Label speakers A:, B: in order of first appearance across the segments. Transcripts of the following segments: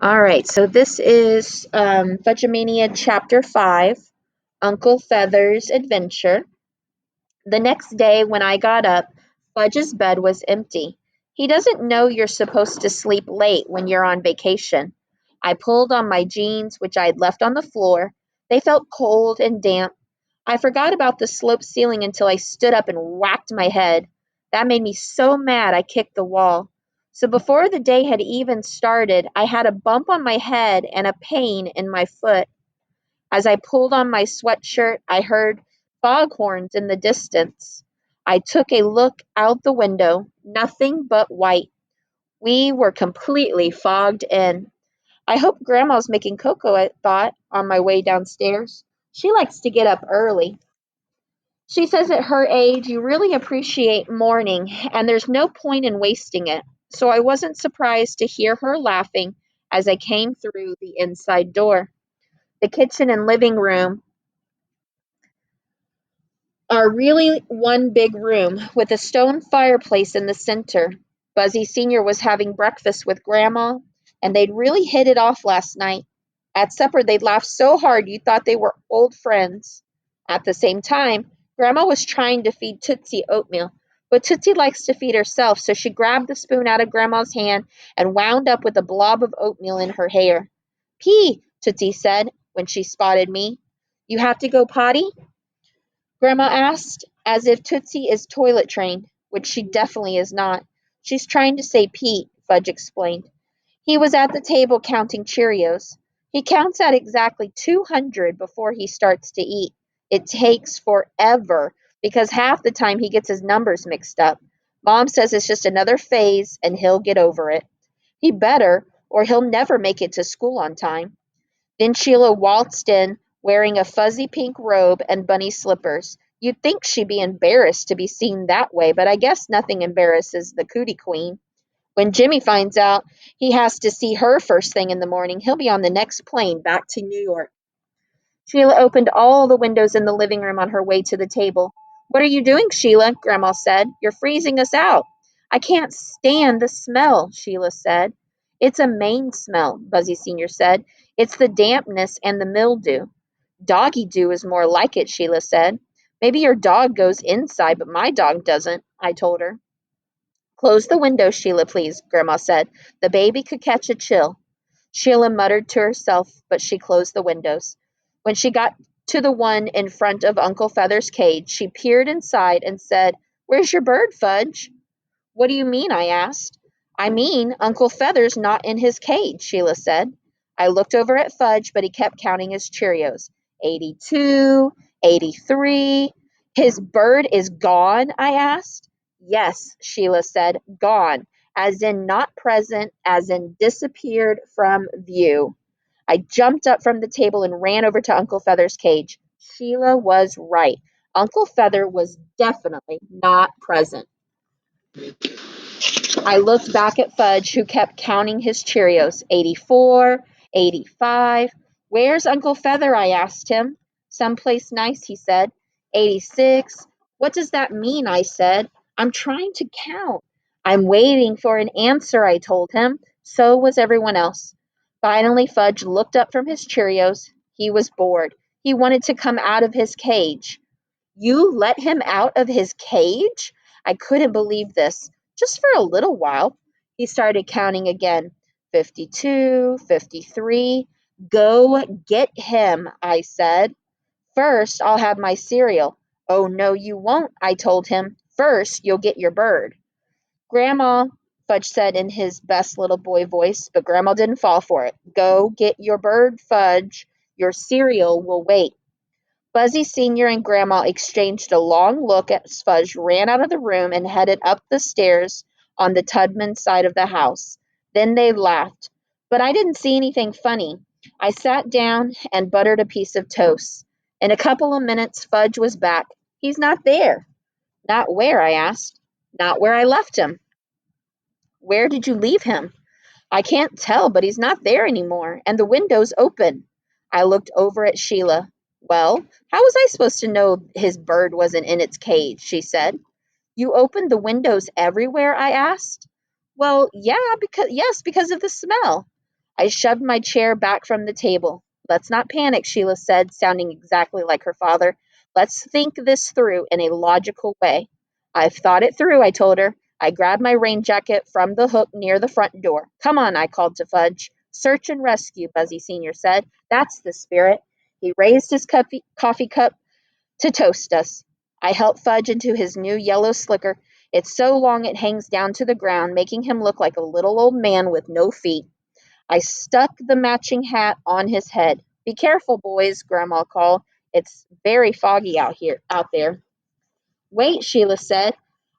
A: All right, so this is Fudge-a-mania Chapter 5, Uncle Feather's Adventure. The next day when I got up, Fudge's bed was empty. He doesn't know you're supposed to sleep late when you're on vacation. I pulled on my jeans, which I had left on the floor. They felt cold and damp. I forgot about the sloped ceiling until I stood up and whacked my head. That made me so mad I kicked the wall. So before the day had even started, I had a bump on my head and a pain in my foot. As I pulled on my sweatshirt, I heard foghorns in the distance. I took a look out the window, nothing but white. We were completely fogged in. I hope Grandma's making cocoa, I thought on my way downstairs. She likes to get up early. She says at her age, you really appreciate morning, and there's no point in wasting it. So I wasn't surprised to hear her laughing as I came through the inside door. The kitchen and living room are really one big room with a stone fireplace in the center. Buzzy Sr. was having breakfast with Grandma, and they'd really hit it off last night. At supper, they'd laughed so hard you thought they were old friends. At the same time, Grandma was trying to feed Tootsie oatmeal, but Tootsie likes to feed herself, so she grabbed the spoon out of Grandma's hand and wound up with a blob of oatmeal in her hair. Pee, Tootsie said when she spotted me. You have to go potty? Grandma asked, as if Tootsie is toilet trained, which she definitely is not. She's trying to say Pete, Fudge explained. He was at the table counting Cheerios. He counts out exactly 200 before he starts to eat. It takes forever because half the time he gets his numbers mixed up. Mom says it's just another phase and he'll get over it. He better, or he'll never make it to school on time. Then Sheila waltzed in, wearing a fuzzy pink robe and bunny slippers. You'd think she'd be embarrassed to be seen that way, but I guess nothing embarrasses the Cootie Queen. When Jimmy finds out he has to see her first thing in the morning, he'll be on the next plane back to New York. Sheila opened all the windows in the living room on her way to the table. What are you doing, Sheila? Grandma said. You're freezing us out. I can't stand the smell, Sheila said. It's a Maine smell, Buzzy Sr. said. It's the dampness and the mildew. Doggy dew is more like it, Sheila said. Maybe your dog goes inside, but my dog doesn't, I told her. Close the window, Sheila, please, Grandma said. The baby could catch a chill. Sheila muttered to herself, but she closed the windows. When she got to the one in front of Uncle Feather's cage, she peered inside and said, Where's your bird, Fudge? What do you mean? I asked. I mean, Uncle Feather's not in his cage, Sheila said. I looked over at Fudge, but he kept counting his Cheerios. 82, 83. His bird is gone? I asked. Yes, Sheila said, gone, as in not present, as in disappeared from view. I jumped up from the table and ran over to Uncle Feather's cage. Sheila was right. Uncle Feather was definitely not present. I looked back at Fudge, who kept counting his Cheerios. 84, 85. Where's Uncle Feather? I asked him. Someplace nice, he said. 86. What does that mean? I said. I'm trying to count. I'm waiting for an answer, I told him. So was everyone else. Finally, Fudge looked up from his Cheerios. He was bored. He wanted to come out of his cage. You let him out of his cage? I couldn't believe this. Just for a little while. He started counting again. 52, 53. Go get him, I said. First, I'll have my cereal. Oh, no, you won't, I told him. First, you'll get your bird. Grandma, Fudge said in his best little boy voice, but Grandma didn't fall for it. Go get your bird, Fudge. Your cereal will wait. Buzzy Sr. and Grandma exchanged a long look as Fudge ran out of the room and headed up the stairs on the Tudman side of the house. Then they laughed. But I didn't see anything funny. I sat down and buttered a piece of toast. In a couple of minutes, Fudge was back. He's not there. Not where? I asked. Not where I left him. Where did you leave him? I can't tell, but he's not there anymore, and the window's open. I looked over at Sheila. Well, how was I supposed to know his bird wasn't in its cage? She said. You opened the windows everywhere? I asked. Well, yeah, because of the smell. I shoved my chair back from the table. Let's not panic, Sheila said, sounding exactly like her father. Let's think this through in a logical way. I've thought it through, I told her. I grabbed my rain jacket from the hook near the front door. Come on, I called to Fudge. Search and rescue, Buzzy Sr. said. That's the spirit. He raised his coffee cup to toast us. I helped Fudge into his new yellow slicker. It's so long it hangs down to the ground, making him look like a little old man with no feet. I stuck the matching hat on his head. Be careful, boys, Grandma called. It's very foggy out there. Wait, Sheila said.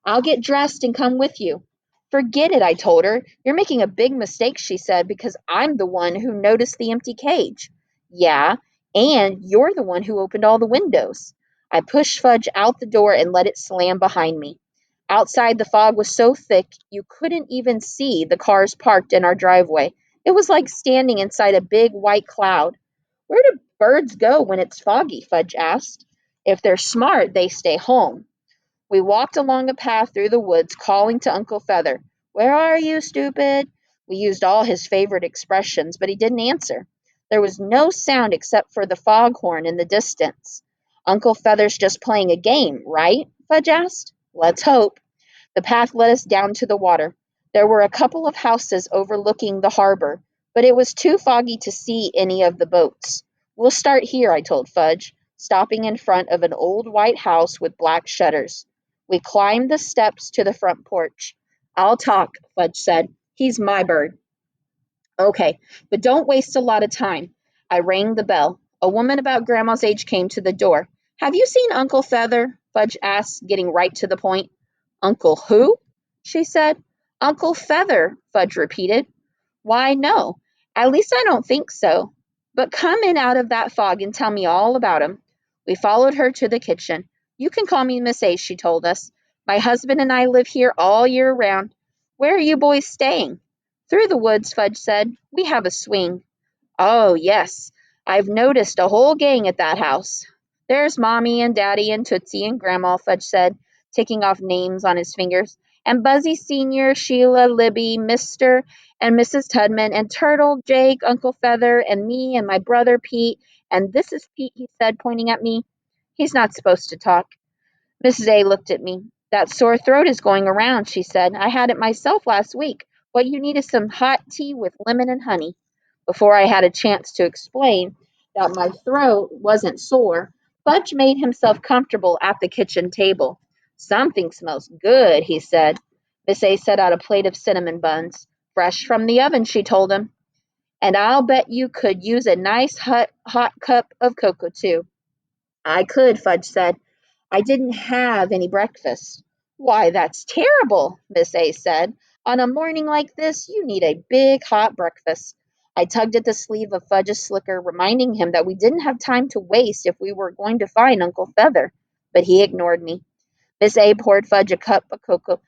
A: I'll get dressed and come with you. Forget it, I told her. You're making a big mistake, she said, because I'm the one who noticed the empty cage. Yeah, and you're the one who opened all the windows. I pushed Fudge out the door and let it slam behind me. Outside, the fog was so thick you couldn't even see the cars parked in our driveway. It was like standing inside a big white cloud. Where do birds go when it's foggy? Fudge asked. If they're smart, they stay home. We walked along a path through the woods, calling to Uncle Feather. Where are you, stupid? We used all his favorite expressions, but he didn't answer. There was no sound except for the foghorn in the distance. Uncle Feather's just playing a game, right? Fudge asked. Let's hope. The path led us down to the water. There were a couple of houses overlooking the harbor, but it was too foggy to see any of the boats. We'll start here, I told Fudge, stopping in front of an old white house with black shutters. We climbed the steps to the front porch. I'll talk, Fudge said. He's my bird. Okay, but don't waste a lot of time. I rang the bell. A woman about Grandma's age came to the door. Have you seen Uncle Feather? Fudge asked, getting right to the point. Uncle who? She said. Uncle Feather, Fudge repeated. Why, no. At least I don't think so. But come in out of that fog and tell me all about him. We followed her to the kitchen. You can call me Miss A, she told us. My husband and I live here all year round. Where are you boys staying? Through the woods, Fudge said. We have a swing. Oh, yes. I've noticed a whole gang at that house. There's Mommy and Daddy and Tootsie and Grandma, Fudge said, ticking off names on his fingers. And Buzzy Sr., Sheila, Libby, Mr. and Mrs. Tudman, and Turtle, Jake, Uncle Feather, and me and my brother Pete. And this is Pete, he said, pointing at me. He's not supposed to talk. Mrs. A looked at me. That sore throat is going around, she said. I had it myself last week. What you need is some hot tea with lemon and honey. Before I had a chance to explain that my throat wasn't sore, Fudge made himself comfortable at the kitchen table. Something smells good, he said. Miss A set out a plate of cinnamon buns. Fresh from the oven, she told him. And I'll bet you could use a nice hot cup of cocoa, too. I could, Fudge said. I didn't have any breakfast. Why, that's terrible, Miss A said. On a morning like this, you need a big hot breakfast. I tugged at the sleeve of Fudge's slicker, reminding him that we didn't have time to waste if we were going to find Uncle Feather. But he ignored me. Miss A poured Fudge a cup of cocoa.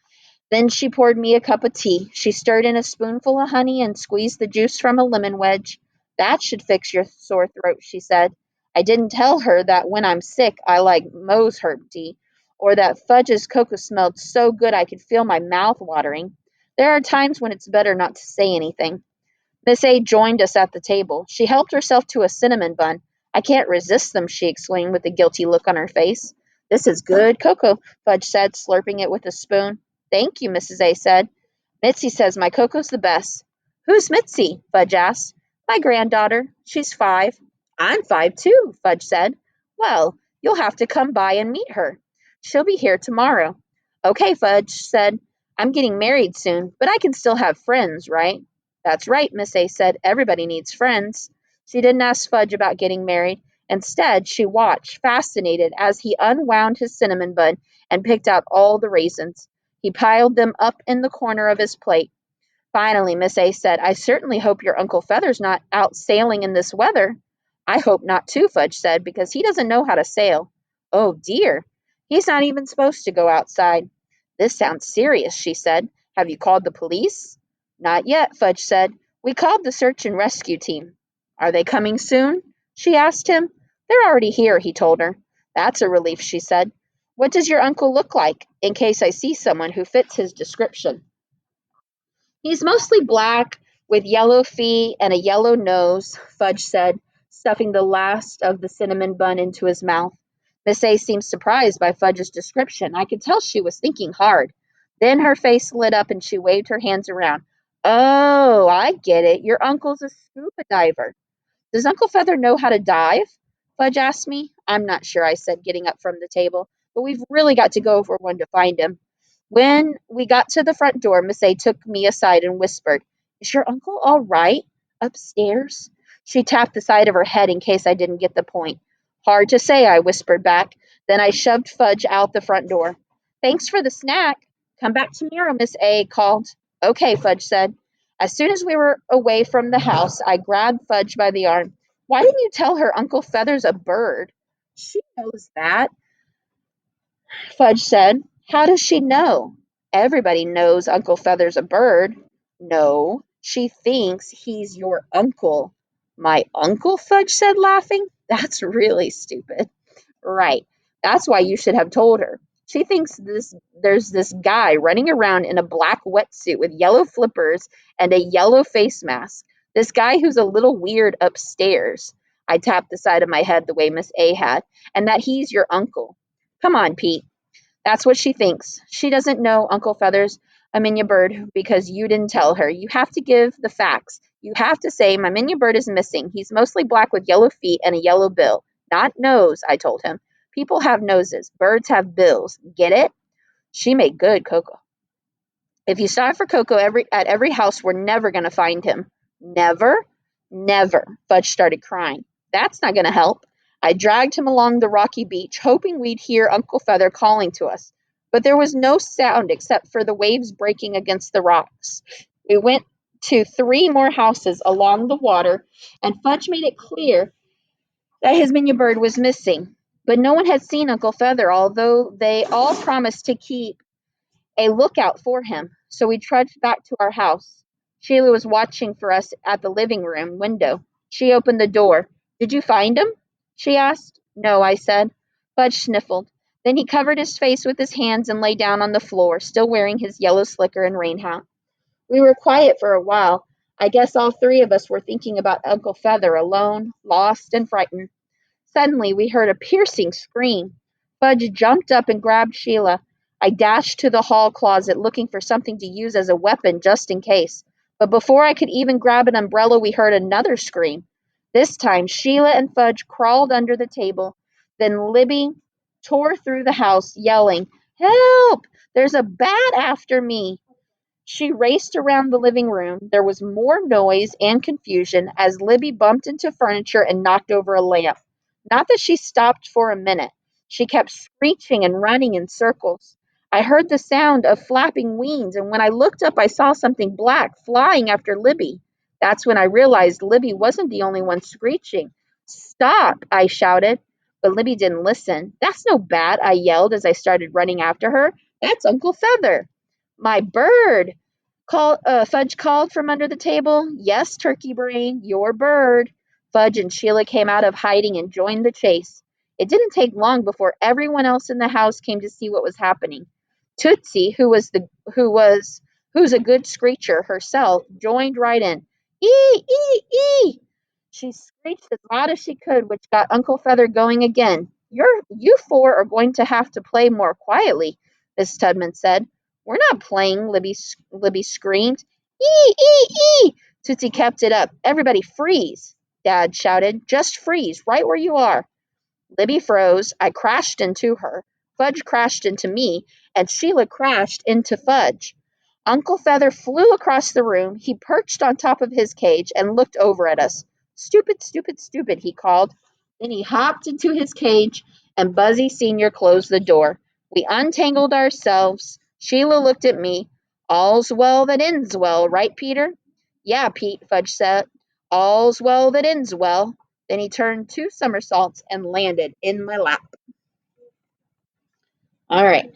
A: Then she poured me a cup of tea. She stirred in a spoonful of honey and squeezed the juice from a lemon wedge. That should fix your sore throat, she said. I didn't tell her that when I'm sick I like Moe's herb tea, or that Fudge's cocoa smelled so good I could feel my mouth watering. There are times when it's better not to say anything. Miss A joined us at the table. She helped herself to a cinnamon bun. I can't resist them, she exclaimed with a guilty look on her face. This is good cocoa, Fudge said, slurping it with a spoon. Thank you, Mrs. A said. Mitzi says my cocoa's the best. Who's Mitzi? Fudge asked. My granddaughter. She's 5. I'm 5 too, Fudge said. Well, you'll have to come by and meet her. She'll be here tomorrow. Okay, Fudge said. I'm getting married soon, but I can still have friends, right? That's right, Miss A said. Everybody needs friends. She didn't ask Fudge about getting married. Instead, she watched, fascinated, as he unwound his cinnamon bun and picked out all the raisins. He piled them up in the corner of his plate. Finally, Miss A said, I certainly hope your Uncle Feather's not out sailing in this weather. I hope not too, Fudge said, because he doesn't know how to sail. Oh, dear. He's not even supposed to go outside. This sounds serious, she said. Have you called the police? Not yet, Fudge said. We called the search and rescue team. Are they coming soon? She asked him. They're already here, he told her. That's a relief, she said. What does your uncle look like, in case I see someone who fits his description? He's mostly black, With yellow feet and a yellow nose, Fudge said, stuffing the last of the cinnamon bun into his mouth. Miss A seemed surprised by Fudge's description. I could tell she was thinking hard. Then her face lit up and she waved her hands around. Oh, I get it. Your uncle's a scuba diver. Does Uncle Feather know how to dive? Fudge asked me. I'm not sure, I said, getting up from the table, but we've really got to go if we're going to find him. When we got to the front door, Miss A took me aside and whispered, Is your uncle all right upstairs? She tapped the side of her head in case I didn't get the point. Hard to say, I whispered back. Then I shoved Fudge out the front door. Thanks for the snack. Come back tomorrow, Miss A called. Okay, Fudge said. As soon as we were away from the house, I grabbed Fudge by the arm. Why didn't you tell her Uncle Feather's a bird? She knows that, Fudge said. How does she know? Everybody knows Uncle Feather's a bird. No, she thinks he's your uncle. My uncle? Fudge said, laughing. That's really stupid. Right. That's why you should have told her. She thinks there's this guy running around in a black wetsuit with yellow flippers and a yellow face mask. This guy who's a little weird upstairs. I tapped the side of my head the way Miss A had, and that he's your uncle. Come on, Pete. That's what she thinks. She doesn't know Uncle Feather's a Minya bird because you didn't tell her. You have to give the facts. You have to say, my Minya bird is missing. He's mostly black with yellow feet and a yellow bill. Not nose, I told him. People have noses. Birds have bills. Get it? She made good cocoa. If you strive for Coco at every house, we're never going to find him. Never? Never. Fudge started crying. That's not going to help. I dragged him along the rocky beach, hoping we'd hear Uncle Feather calling to us. But there was no sound except for the waves breaking against the rocks. We went to 3 more houses along the water, and Fudge made it clear that his minion bird was missing. But no one had seen Uncle Feather, although they all promised to keep a lookout for him, so we trudged back to our house. Sheila was watching for us at the living room window. She opened the door. Did you find him? She asked. No, I said. Fudge sniffled. Then he covered his face with his hands and lay down on the floor, still wearing his yellow slicker and rain hat. We were quiet for a while. I guess all 3 of us were thinking about Uncle Feather, alone, lost, and frightened. Suddenly we heard a piercing scream. Fudge jumped up and grabbed Sheila. I dashed to the hall closet looking for something to use as a weapon just in case. But before I could even grab an umbrella, we heard another scream. This time Sheila and Fudge crawled under the table. Then Libby tore through the house, yelling, Help! There's a bat after me! She raced around the living room. There was more noise and confusion as Libby bumped into furniture and knocked over a lamp. Not that she stopped for a minute. She kept screeching and running in circles. I heard the sound of flapping wings, and when I looked up, I saw something black flying after Libby. That's when I realized Libby wasn't the only one screeching. Stop, I shouted. But Libby didn't listen. That's no bat, I yelled as I started running after her. That's Uncle Feather. My bird, Fudge called from under the table. Yes, Turkey Brain, your bird. Fudge and Sheila came out of hiding and joined the chase. It didn't take long before everyone else in the house came to see what was happening. Tootsie, who's a good screecher herself, joined right in. Ee ee ee! She screeched as loud as she could, which got Uncle Feather going again. You 4 are going to have to play more quietly, Miss Tubman said. We're not playing, Libby screamed. Ee, ee, ee! Tootsie kept it up. Everybody freeze, Dad shouted. Just freeze, right where you are. Libby froze. I crashed into her. Fudge crashed into me, and Sheila crashed into Fudge. Uncle Feather flew across the room. He perched on top of his cage and looked over at us. Stupid, stupid, stupid, he called. Then he hopped into his cage, and Buzzy Sr. closed the door. We untangled ourselves. Sheila looked at me. All's well that ends well, right, Peter? Yeah, Pete, Fudge said. All's well that ends well. Then he turned 2 somersaults and landed in my lap. All right.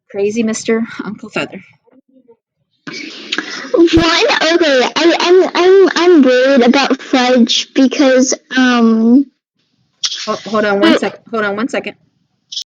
A: Crazy Mr. Uncle Feather.
B: Okay, I'm worried about Fudge because
A: Hold on one second.